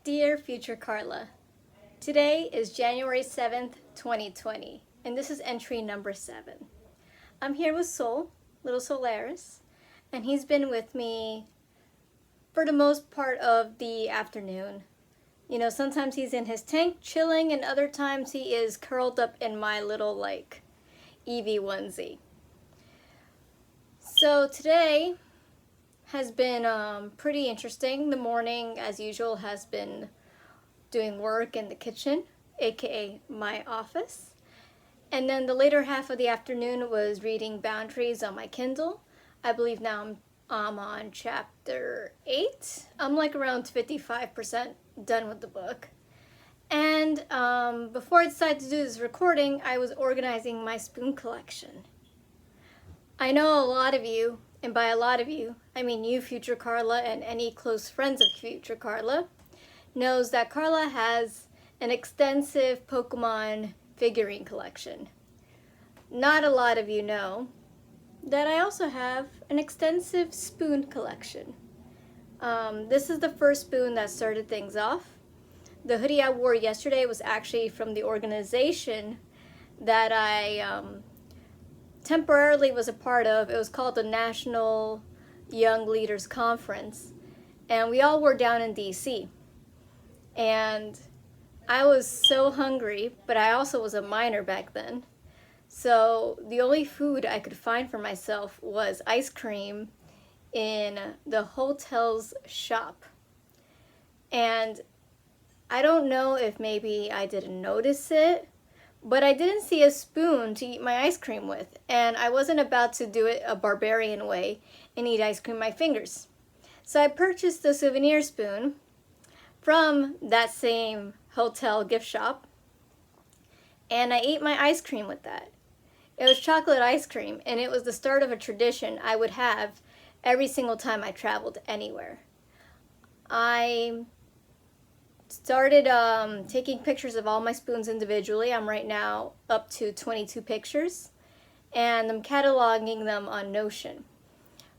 Dear Future Carla, today is January 7th, 2020, and this is entry number 7. I'm here with Sol, little Solaris, and he's been with me for the most part of the afternoon. You know, sometimes he's in his tank chilling, and other times he is curled up in my little, Eevee onesie. So today has been pretty interesting. The morning, as usual, has been doing work in the kitchen, aka my office. And then the later half of the afternoon was reading Boundaries on my Kindle. I believe now I'm on chapter 8. I'm like around 55% done with the book. And before I decided to do this recording, I was organizing my spoon collection. I know a lot of you, and by a lot of you, I mean you, Future Carla, and any close friends of Future Carla, knows that Carla has an extensive Pokemon figurine collection. Not a lot of you know that I also have an extensive spoon collection. This is the first spoon that started things off. The hoodie I wore yesterday was actually from the organization that I temporarily was a part of. It was called the National Young Leaders Conference, and we all were down in DC. And I was so hungry, but I also was a minor back then. So the only food I could find for myself was ice cream in the hotel's shop. And I don't know if maybe I didn't notice it, but I didn't see a spoon to eat my ice cream with, and I wasn't about to do it a barbarian way and eat ice cream with my fingers. So I purchased a souvenir spoon from that same hotel gift shop, and I ate my ice cream with that. It was chocolate ice cream, and it was the start of a tradition I would have every single time I traveled anywhere. I started taking pictures of all my spoons individually. I'm right now up to 22 pictures, and I'm cataloging them on Notion.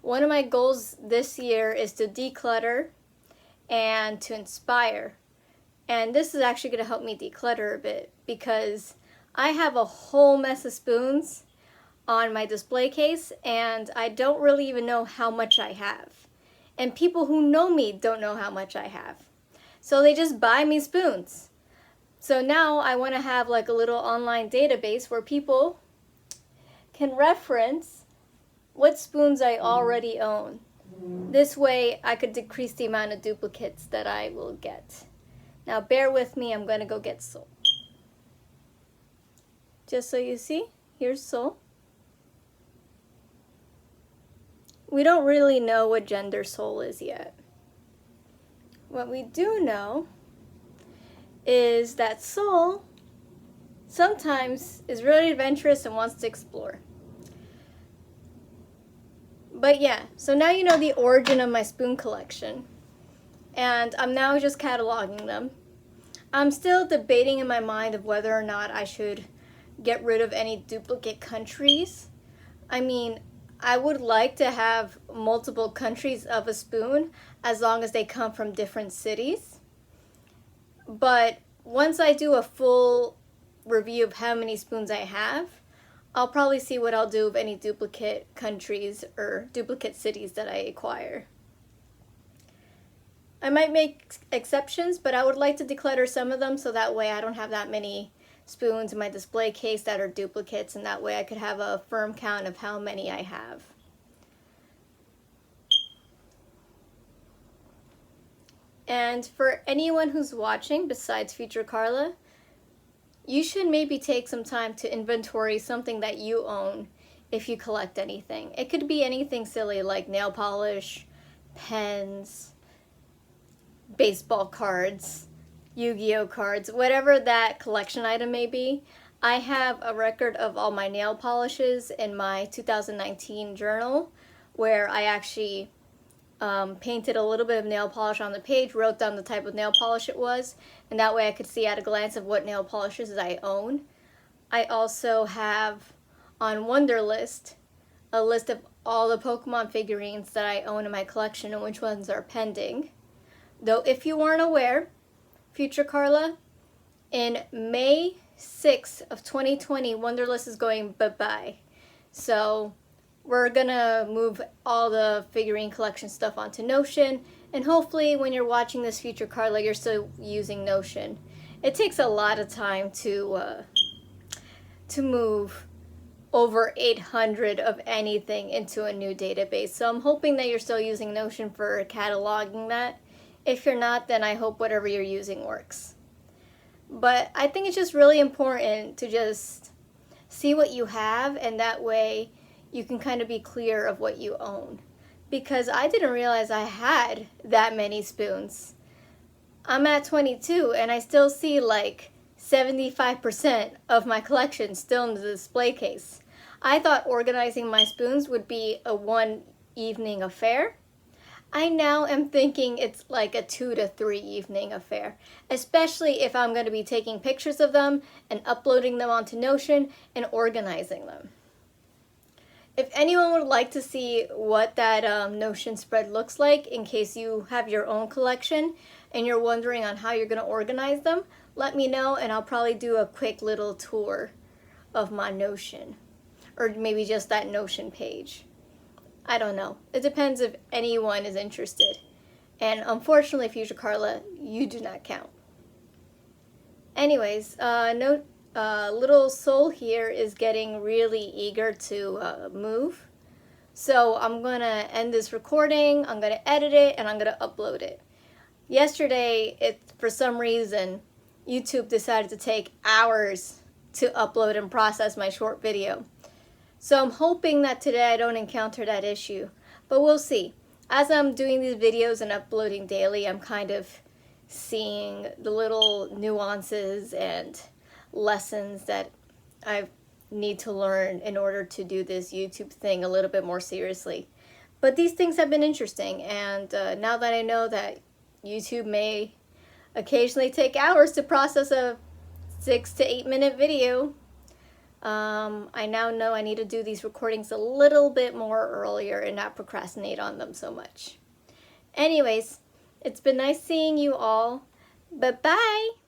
One of my goals this year is to declutter and to inspire. And this is actually going to help me declutter a bit because I have a whole mess of spoons on my display case, and I don't really even know how much I have. And people who know me don't know how much I have. So they just buy me spoons. So now I want to have like a little online database where people can reference what spoons I already own. This way I could decrease the amount of duplicates that I will get. Now bear with me, I'm going to go get Sol. Just so you see, here's Sol. We don't really know what gender Sol is yet. What we do know is that Sol sometimes is really adventurous and wants to explore. But yeah, so now you know the origin of my spoon collection, and I'm now just cataloging them. I'm still debating in my mind of whether or not I should get rid of any duplicate countries. I mean, I would like to have multiple countries of a spoon as long as they come from different cities. But once I do a full review of how many spoons I have, I'll probably see what I'll do with any duplicate countries or duplicate cities that I acquire. I might make exceptions, but I would like to declutter some of them so that way I don't have that many spoons in my display case that are duplicates, and that way I could have a firm count of how many I have. And for anyone who's watching besides Future Carla, you should maybe take some time to inventory something that you own if you collect anything. It could be anything silly like nail polish, pens, baseball cards, Yu-Gi-Oh cards, whatever that collection item may be. I have a record of all my nail polishes in my 2019 journal where I actually painted a little bit of nail polish on the page, wrote down the type of nail polish it was, and that way I could see at a glance of what nail polishes I own. I also have on Wunderlist a list of all the Pokemon figurines that I own in my collection and which ones are pending. Though if you weren't aware, Future Carla. In May 6th of 2020, Wunderlist is going bye-bye. So we're gonna move all the figurine collection stuff onto Notion, and hopefully when you're watching this Future Carla, you're still using Notion. It takes a lot of time to move over 800 of anything into a new database. So I'm hoping that you're still using Notion for cataloging that. If you're not, then I hope whatever you're using works. But I think it's just really important to just see what you have, and that way you can kind of be clear of what you own. Because I didn't realize I had that many spoons. I'm at 22 and I still see like 75% of my collection still in the display case. I thought organizing my spoons would be a one evening affair. I now am thinking it's like a 2 to 3 evening affair, especially if I'm going to be taking pictures of them and uploading them onto Notion and organizing them. If anyone would like to see what that Notion spread looks like, in case you have your own collection and you're wondering on how you're going to organize them, let me know and I'll probably do a quick little tour of my Notion, or maybe just that Notion page. I don't know. It depends if anyone is interested. And unfortunately, Future Carla, you do not count. Anyways, little soul here is getting really eager to move. So I'm going to end this recording, I'm going to edit it, and I'm going to upload it. Yesterday, for some reason, YouTube decided to take hours to upload and process my short video. So I'm hoping that today I don't encounter that issue, but we'll see. As I'm doing these videos and uploading daily, I'm kind of seeing the little nuances and lessons that I need to learn in order to do this YouTube thing a little bit more seriously. But these things have been interesting, and now that I know that YouTube may occasionally take hours to process a 6 to 8 minute video, I now know I need to do these recordings a little bit more earlier and not procrastinate on them so much. Anyways, it's been nice seeing you all. Bye-bye!